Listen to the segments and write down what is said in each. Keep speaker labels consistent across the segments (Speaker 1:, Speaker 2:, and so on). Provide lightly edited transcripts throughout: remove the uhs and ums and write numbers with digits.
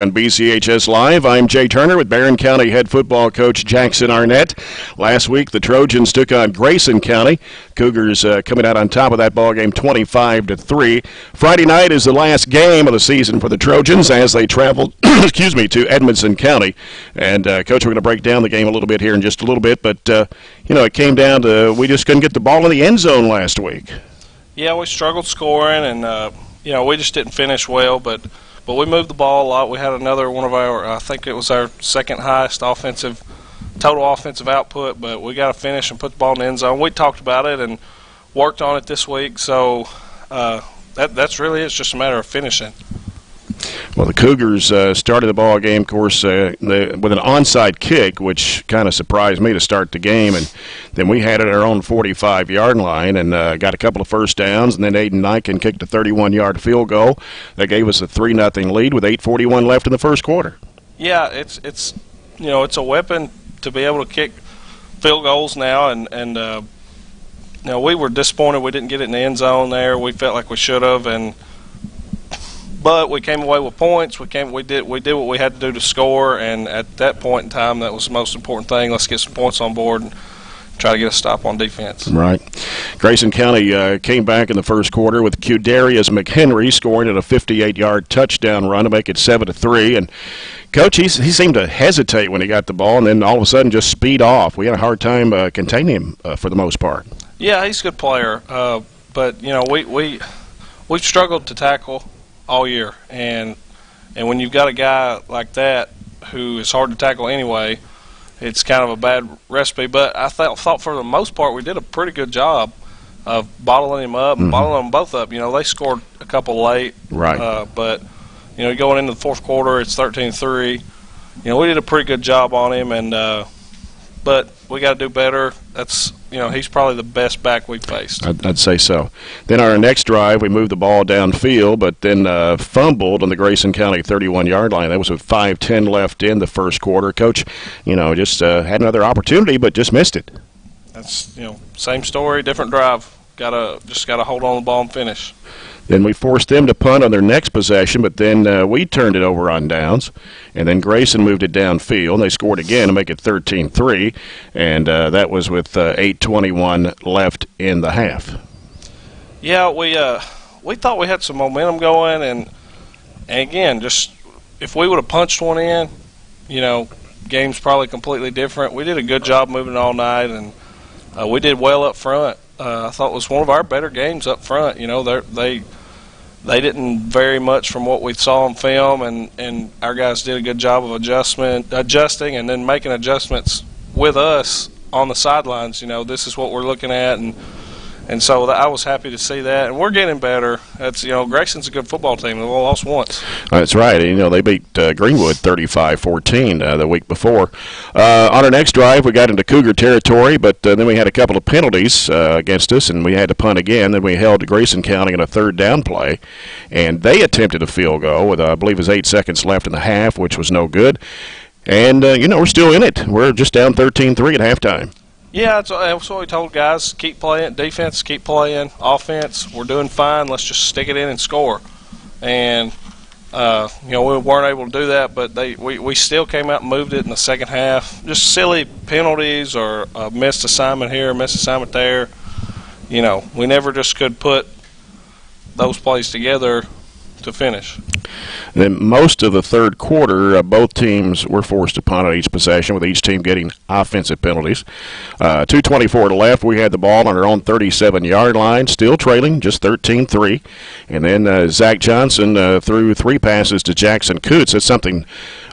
Speaker 1: On BCHS Live, I'm Jay Turner with Barren County head football coach Jackson Arnett. Last week, the Trojans took on Grayson County. Cougars coming out on top of that ball game 25-3. Friday night is the last game of the season for the Trojans as they traveled to Edmonson County. And, Coach, we're going to break down the game a little bit here in just a little bit. But, it came down to we just couldn't get the ball in the end zone last week.
Speaker 2: Yeah, we struggled scoring, and, we just didn't finish well. But we moved the ball a lot. We had another one of our, I think it was our second highest total offensive output, but we got to finish and put the ball in the end zone. We talked about it and worked on it this week, so that's really it. It's just a matter of finishing.
Speaker 1: Well, the Cougars started the ball game, of course, with an onside kick, which kind of surprised me to start the game. And then we had it at our own 45-yard line and got a couple of first downs. And then Aiden Nyken kicked a 31-yard field goal that gave us a 3-0 lead with 8:41 left in the first quarter.
Speaker 2: Yeah, it's a weapon to be able to kick field goals now. And we were disappointed we didn't get it in the end zone there. We felt like we should have, but we came away with points. We did what we had to do to score, and at that point in time, that was the most important thing. Let's get some points on board and try to get a stop on defense.
Speaker 1: Right. Grayson County came back in the first quarter with Qdarius McHenry scoring at a 58-yard touchdown run to make it 7-3. And Coach, he seemed to hesitate when he got the ball, and then all of a sudden just speed off. We had a hard time containing him for the most part.
Speaker 2: Yeah, he's a good player, but we've struggled to tackle all year, and when you've got a guy like that who is hard to tackle anyway, it's kind of a bad recipe. But I thought for the most part we did a pretty good job of bottling him up, and bottling them both up. They scored a couple late,
Speaker 1: right?
Speaker 2: But going into the fourth quarter, it's 13-3. We did a pretty good job on him, and but we got to do better. That's he's probably the best back we've faced.
Speaker 1: I'd say so. Then our next drive, we moved the ball downfield, but then fumbled on the Grayson County 31-yard line. That was with 5:10 left in the first quarter. Coach, just had another opportunity, but just missed it.
Speaker 2: That's same story, different drive. Just gotta hold on the ball and finish.
Speaker 1: Then we forced them to punt on their next possession, but then we turned it over on downs. And then Grayson moved it downfield, and they scored again to make it 13-3. And that was with 8:21 left in the half.
Speaker 2: Yeah, we thought we had some momentum going, and again, just if we would have punched one in, game's probably completely different. We did a good job moving all night, and we did well up front. I thought it was one of our better games up front. They didn't vary much from what we saw on film, and our guys did a good job of adjusting and then making adjustments with us on the sidelines. This is what we're looking at, and so I was happy to see that, and we're getting better. That's Grayson's a good football team. They lost once.
Speaker 1: That's right. They beat Greenwood 35-14 the week before. On our next drive, we got into Cougar territory, but then we had a couple of penalties against us, and we had to punt again. Then we held Grayson County in a third down play, and they attempted a field goal with I believe it was 8 seconds left in the half, which was no good. And we're still in it. We're just down 13-3 at halftime.
Speaker 2: Yeah, that's what we told guys. Keep playing defense, keep playing offense. We're doing fine. Let's just stick it in and score. And, we weren't able to do that, but we still came out and moved it in the second half. Just silly penalties or a missed assignment here, missed assignment there. We never just could put those plays together to finish.
Speaker 1: And then most of the third quarter, both teams were forced to punt on each possession, with each team getting offensive penalties. 2:24 to left, we had the ball on our own 37-yard line, still trailing, just 13-3. And then Zach Johnson threw 3 passes to Jackson Coots. That's something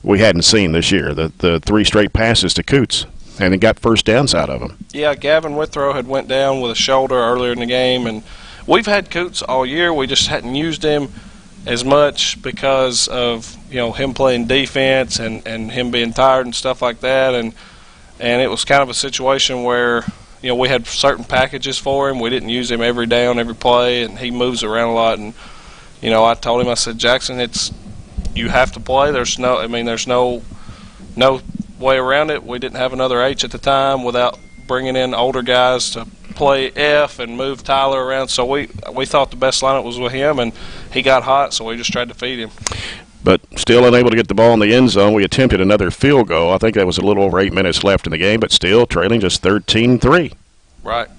Speaker 1: we hadn't seen this year, the 3 straight passes to Coots, and he got first downs out of them.
Speaker 2: Yeah, Gavin Withrow had went down with a shoulder earlier in the game, and we've had Coots all year. We just hadn't used him as much because of him playing defense and him being tired and stuff like that, and it was kind of a situation where we had certain packages for him. We didn't use him every down, every play, and he moves around a lot. And I told him, I said, Jackson, you have to play. There's no way around it. We didn't have another H at the time without bringing in older guys to play F and move Tyler around. So we thought the best lineup was with him, and he got hot, so we just tried to feed him.
Speaker 1: but still unable to get the ball in the end zone. We attempted another field goal. I think that was a little over 8 minutes left in the game, but still trailing just 13-3.
Speaker 2: Right.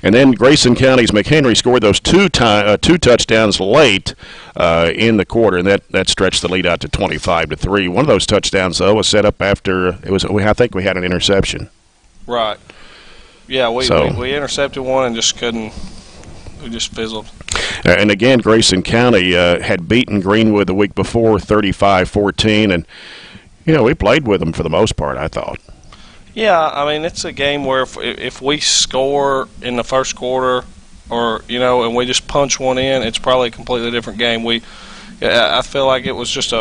Speaker 1: And then Grayson County's McHenry scored those two touchdowns late in the quarter, and that stretched the lead out to 25-3. One of those touchdowns, though, was set up after I think we had an interception.
Speaker 2: Right. Yeah, we intercepted one and just couldn't. We just fizzled.
Speaker 1: And again, Grayson County had beaten Greenwood the week before, 35-14, and we played with them for the most part, I thought.
Speaker 2: Yeah, I mean, it's a game where if we score in the first quarter, and we just punch one in, it's probably a completely different game. I feel like it was just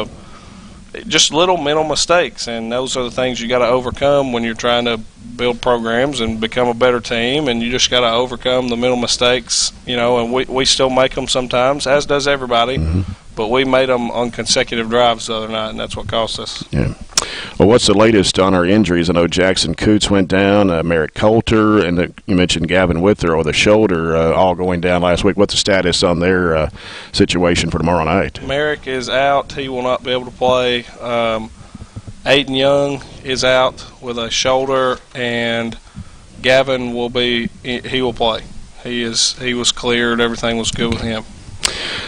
Speaker 2: little mental mistakes, and those are the things you got to overcome when you're trying to build programs and become a better team. And you just got to overcome the mental mistakes, And we still make them sometimes, as does everybody. Mm-hmm. But we made them on consecutive drives the other night, and that's what cost us.
Speaker 1: Yeah. Well, what's the latest on our injuries? I know Jackson Coots went down, Merrick Coulter, and you mentioned Gavin Withrow with the shoulder all going down last week. What's the status on their situation for tomorrow night?
Speaker 2: Merrick is out. He will not be able to play. Aiden Young is out with a shoulder, and Gavin he will play. He was cleared. Everything was good with him.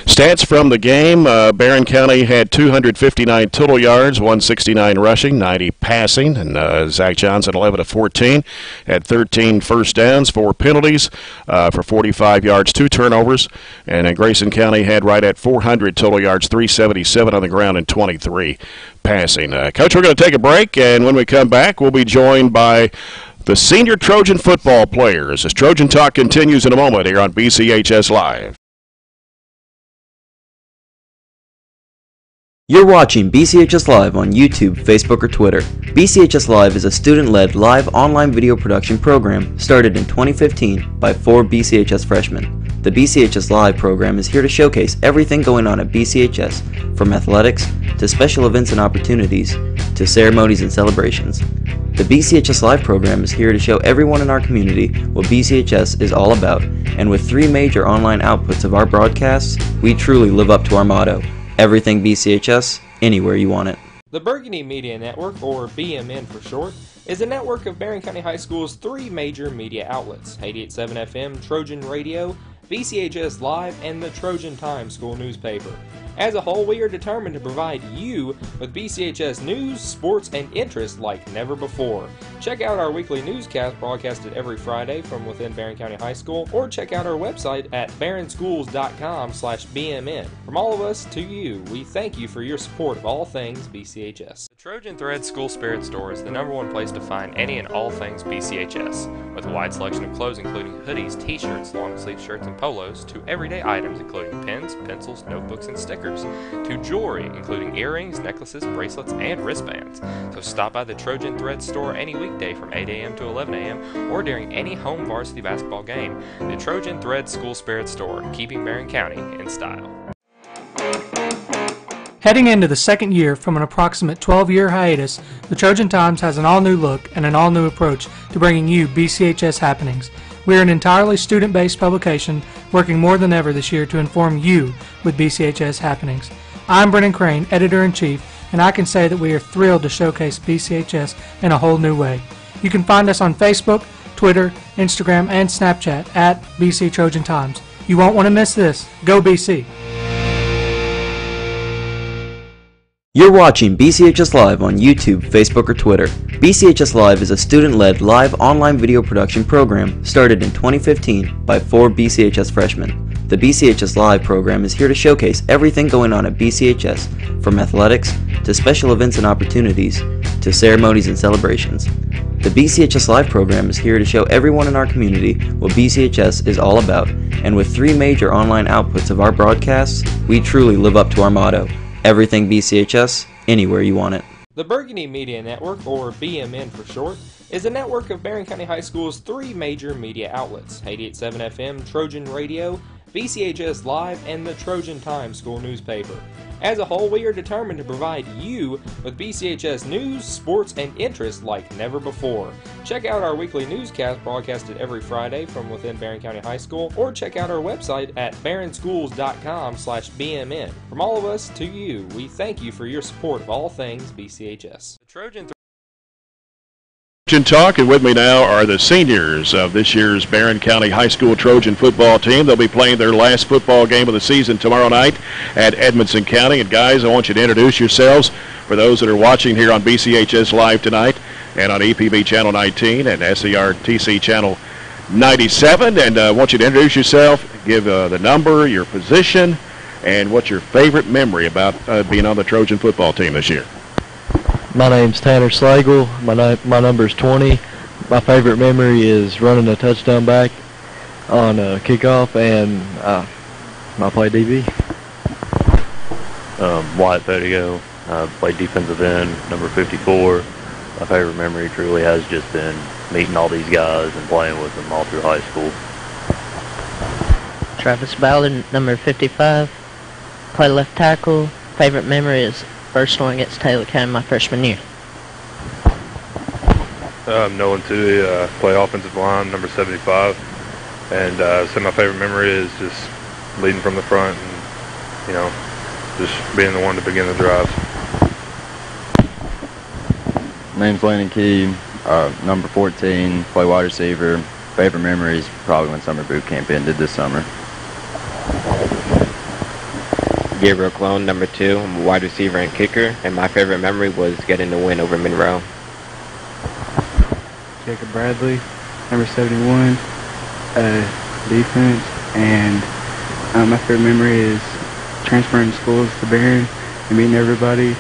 Speaker 1: Stats from the game, Barren County had 259 total yards, 169 rushing, 90 passing, and Zach Johnson, 11 of 14, had 13 first downs, 4 penalties for 45 yards, 2 turnovers, and Grayson County had right at 400 total yards, 377 on the ground, and 23 passing. Coach, we're going to take a break, and when we come back, we'll be joined by the senior Trojan football players as Trojan Talk continues in a moment here on BCHS Live.
Speaker 3: You're watching BCHS Live on YouTube, Facebook, or Twitter. BCHS Live is a student-led live online video production program started in 2015 by 4 BCHS freshmen. The BCHS Live program is here to showcase everything going on at BCHS, from athletics to special events and opportunities to ceremonies and celebrations. The BCHS Live program is here to show everyone in our community what BCHS is all about, and with 3 major online outputs of our broadcasts, we truly live up to our motto: everything BCHS, anywhere you want it.
Speaker 4: The Burgundy Media Network, or BMN for short, is a network of Barren County High School's 3 major media outlets: 88.7 FM, Trojan Radio, BCHS Live, and the Trojan Times school newspaper. As a whole, we are determined to provide you with BCHS news, sports, and interest like never before. Check out our weekly newscast broadcasted every Friday from within Barren County High School, or check out our website at barrenschools.com/BMN. From all of us to you, we thank you for your support of all things BCHS. The Trojan Thread School Spirit Store is the #1 place to find any and all things BCHS, with a wide selection of clothes including hoodies, t-shirts, long-sleeve shirts, and polos, to everyday items including pens, pencils, notebooks, and stickers, to jewelry including earrings, necklaces, bracelets, and wristbands. So stop by the Trojan Thread store any weekday from 8 a.m. to 11 a.m. or during any home varsity basketball game. The Trojan Thread School Spirit Store, keeping Barren County in style.
Speaker 5: Heading into the second year from an approximate 12-year hiatus, the Trojan Times has an all-new look and an all-new approach to bringing you BCHS happenings. We are an entirely student-based publication working more than ever this year to inform you with BCHS happenings. I'm Brennan Crane, Editor-in-Chief, and I can say that we are thrilled to showcase BCHS in a whole new way. You can find us on Facebook, Twitter, Instagram, and Snapchat at BC Trojan Times. You won't want to miss this. Go BC!
Speaker 3: You're watching BCHS Live on YouTube, Facebook, or Twitter. BCHS Live is a student-led live online video production program started in 2015 by 4 BCHS freshmen. The BCHS Live program is here to showcase everything going on at BCHS, from athletics to special events and opportunities to ceremonies and celebrations. The BCHS Live program is here to show everyone in our community what BCHS is all about, and with 3 major online outputs of our broadcasts, we truly live up to our motto: everything BCHS, anywhere you want it.
Speaker 4: The Burgundy Media Network, or BMN for short, is a network of Barren County High School's 3 major media outlets: 88.7 FM, Trojan Radio, BCHS Live, and the Trojan Times school newspaper. As a whole, we are determined to provide you with BCHS news, sports, and interests like never before. Check out our weekly newscast broadcasted every Friday from within Barren County High School, or check out our website at barrenschools.com/BMN. From all of us to you, we thank you for your support of all things BCHS. The Trojan
Speaker 1: Talk, and with me now are the seniors of this year's Barren County High School Trojan football team. They'll be playing their last football game of the season tomorrow night at Edmonson County. And guys, I want you to introduce yourselves for those that are watching here on BCHS Live tonight and on EPB Channel 19 and SERTC Channel 97. And I want you to introduce yourself, give the number, your position, and what's your favorite memory about being on the Trojan football team this year.
Speaker 6: My name's Tanner Slagle. My number's 20. My favorite memory is running a touchdown back on a kickoff, and I play DB.
Speaker 7: Wyatt Pettigo. I played defensive end, number 54. My favorite memory truly has just been meeting all these guys and playing with them all through high school.
Speaker 8: Travis Ballard, number 55. Play left tackle. Favorite memory is first one against Taylor County my freshman year.
Speaker 9: Nolan Tui, play offensive line, number 75. And so my favorite memory is just leading from the front and, just being the one to begin the drives.
Speaker 10: My name's Landon Key, number 14, play wide receiver. Favorite memories probably when summer boot camp ended this summer.
Speaker 11: Gabriel Clone, number 2. I'm a wide receiver and kicker, and my favorite memory was getting the win over Monroe.
Speaker 12: Jacob Bradley, number 71, defense, and my favorite memory is transferring schools to Barren and meeting everybody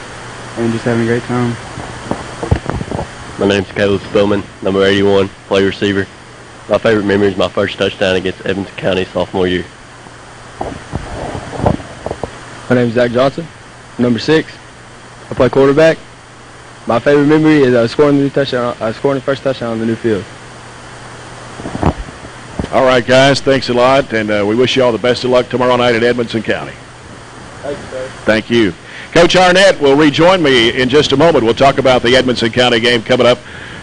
Speaker 12: and just having a great time.
Speaker 13: My name's Caleb Spillman, number 81, play receiver. My favorite memory is my first touchdown against Edmonson County sophomore year.
Speaker 14: My name is Zach Johnson, number 6. I play quarterback. My favorite memory is scoring the first touchdown on the new field.
Speaker 1: All right, guys, thanks a lot, and we wish you all the best of luck tomorrow night at Edmonson County.
Speaker 6: Thank you, sir.
Speaker 1: Thank you. Coach Arnett will rejoin me in just a moment. We'll talk about the Edmonson County game coming up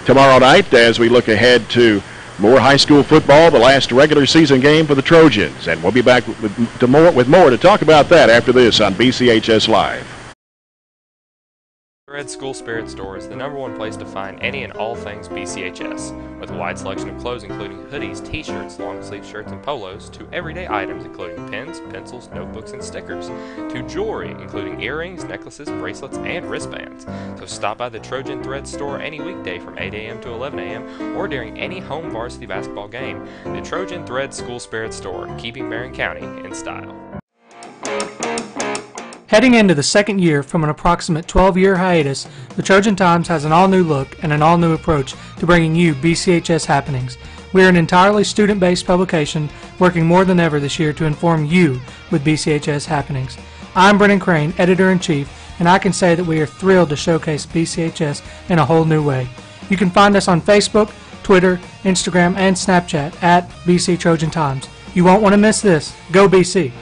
Speaker 1: tomorrow night as we look ahead to more high school football, the last regular season game for the Trojans. And we'll be back with more to talk about that after this on BCHS Live.
Speaker 4: Red School Spirit Store is the #1 place to find any and all things BCHS, with a wide selection of clothes including hoodies, t-shirts, long-sleeve shirts, and polos, to everyday items including pens, pencils, notebooks, and stickers, to jewelry including earrings, necklaces, bracelets, and wristbands. So stop by the Trojan Thread Store any weekday from 8 a.m. to 11 a.m. or during any home varsity basketball game. The Trojan Thread School Spirit Store, keeping Barren County in style.
Speaker 5: Heading into the second year from an approximate 12-year hiatus, the Trojan Times has an all-new look and an all-new approach to bringing you BCHS happenings. We are an entirely student-based publication working more than ever this year to inform you with BCHS happenings. I'm Brennan Crane, Editor-in-Chief, and I can say that we are thrilled to showcase BCHS in a whole new way. You can find us on Facebook, Twitter, Instagram, and Snapchat at BC Trojan Times. You won't want to miss this. Go BC!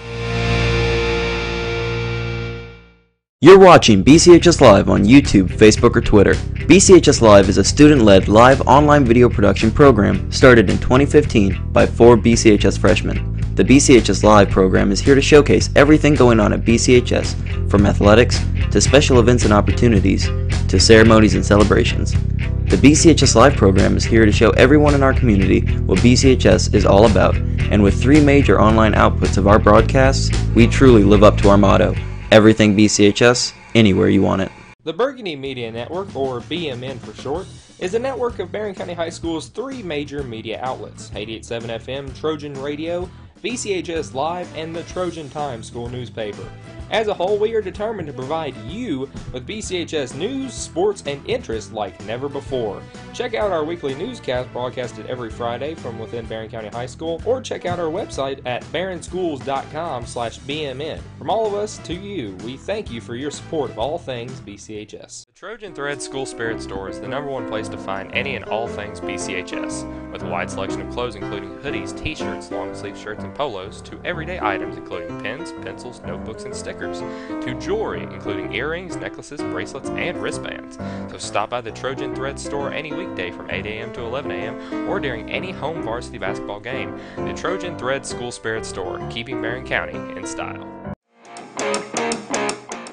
Speaker 3: You're watching BCHS Live on YouTube, Facebook, or Twitter. BCHS Live is a student-led live online video production program started in 2015 by 4 BCHS freshmen. The BCHS Live program is here to showcase everything going on at BCHS, from athletics to special events and opportunities to ceremonies and celebrations. The BCHS Live program is here to show everyone in our community what BCHS is all about, and with 3 major online outputs of our broadcasts, we truly live up to our motto: everything BCHS, anywhere you want it.
Speaker 4: The Burgundy Media Network, or BMN for short, is a network of Barren County High School's 3 major media outlets: 88.7 FM, Trojan Radio, BCHS Live, and the Trojan Times school newspaper. As a whole, we are determined to provide you with BCHS news, sports, and interest like never before. Check out our weekly newscast broadcasted every Friday from within Barren County High School, or check out our website at barrenschools.com/BMN. From all of us to you, we thank you for your support of all things BCHS. The Trojan Thread School Spirit Store is the #1 place to find any and all things BCHS, with a wide selection of clothes including hoodies, t-shirts, long sleeve shirts, and polos, to everyday items including pens, pencils, notebooks, and stickers, to jewelry including earrings, necklaces, bracelets, and wristbands. So stop by the Trojan Thread store any weekday from 8 a.m. to 11 a.m. or during any home varsity basketball game. The Trojan Thread School Spirit Store, keeping Barren County in style.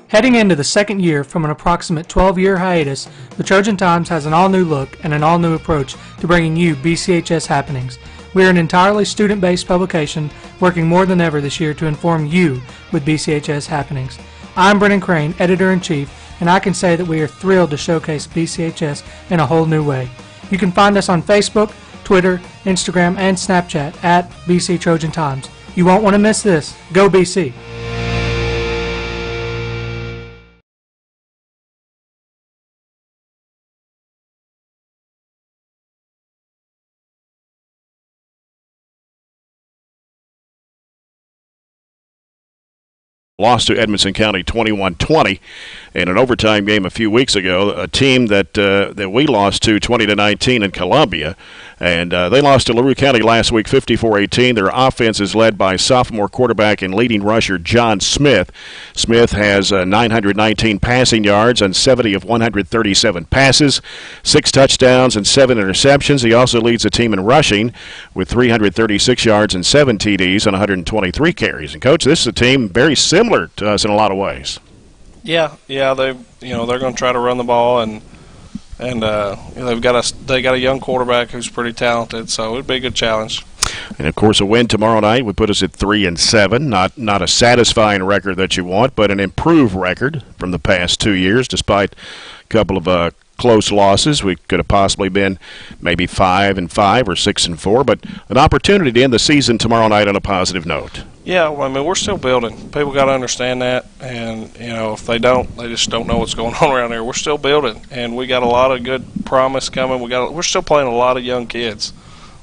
Speaker 5: Heading into the second year from an approximate 12-year hiatus, the Trojan Times has an all-new look and an all-new approach to bringing you BCHS happenings. We are an entirely student-based publication working more than ever this year to inform you with BCHS happenings. I'm Brennan Crane, Editor-in-Chief, and I can say that we are thrilled to showcase BCHS in a whole new way. You can find us on Facebook, Twitter, Instagram, and Snapchat at BC Trojan Times. You won't want to miss this. Go BC!
Speaker 1: Lost to Edmonson County 21-20 in an overtime game a few weeks ago, a team that we lost to 20-19 in Columbia. And they lost to LaRue County last week 54-18. Their offense is led by sophomore quarterback and leading rusher John Smith. Smith has 919 passing yards on 70 of 137 passes, 6 touchdowns and 7 interceptions. He also leads the team in rushing with 336 yards and 7 TDs on 123 carries. And Coach, this is a team very similar to us in a lot of ways.
Speaker 2: Yeah, they're going to try to run the ball, and they've got a young quarterback who's pretty talented, so it'd be a good challenge.
Speaker 1: And of course, a win tomorrow night would put us at 3-7. Not a satisfying record that you want, but an improved record from the past 2 years. Despite a couple of close losses, we could have possibly been maybe 5-5 or 6-4, but an opportunity to end the season tomorrow night on a positive note.
Speaker 2: Yeah, well, I mean, we're still building. People got to understand that, and if they don't, they just don't know what's going on around here. We're still building, and we got a lot of good promise coming. We're still playing a lot of young kids,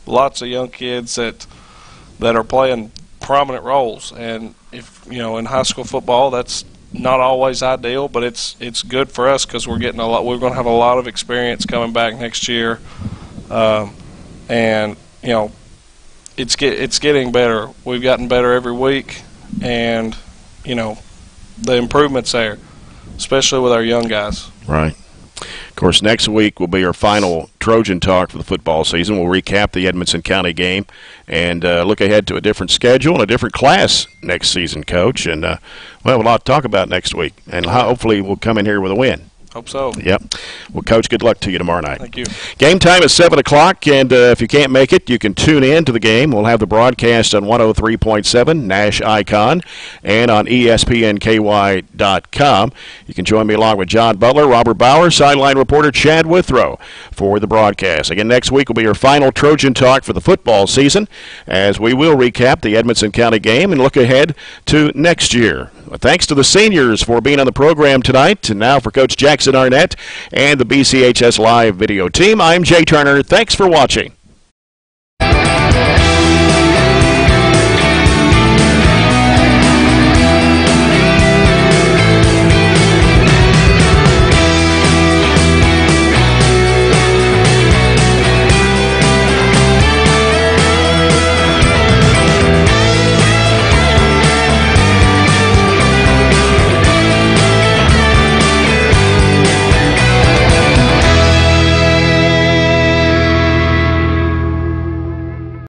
Speaker 2: lots of young kids that are playing prominent roles. And if in high school football, that's not always ideal, but it's good for us because we're getting a lot. We're going to have a lot of experience coming back next year, and it's getting better. We've gotten better every week, and the improvement's there, especially with our young guys.
Speaker 1: Right. Of course, next week will be our final Trojan Talk for the football season. We'll recap the Edmonson County game and look ahead to a different schedule and a different class next season, Coach. And we'll have a lot to talk about next week, and hopefully we'll come in here with a win.
Speaker 2: Hope so.
Speaker 1: Yep. Well, Coach, good luck to you tomorrow night.
Speaker 2: Thank you.
Speaker 1: Game time is 7 o'clock, and if you can't make it, you can tune in to the game. We'll have the broadcast on 103.7 Nash Icon and on ESPNKY.com. You can join me along with John Butler, Robert Bauer, sideline reporter Chad Withrow for the broadcast. Again, next week will be your final Trojan Talk for the football season, as we will recap the Edmonson County game and look ahead to next year. Well, thanks to the seniors for being on the program tonight. And now for Coach Jackson Arnett and the BCHS Live video team, I'm Jay Turner. Thanks for watching.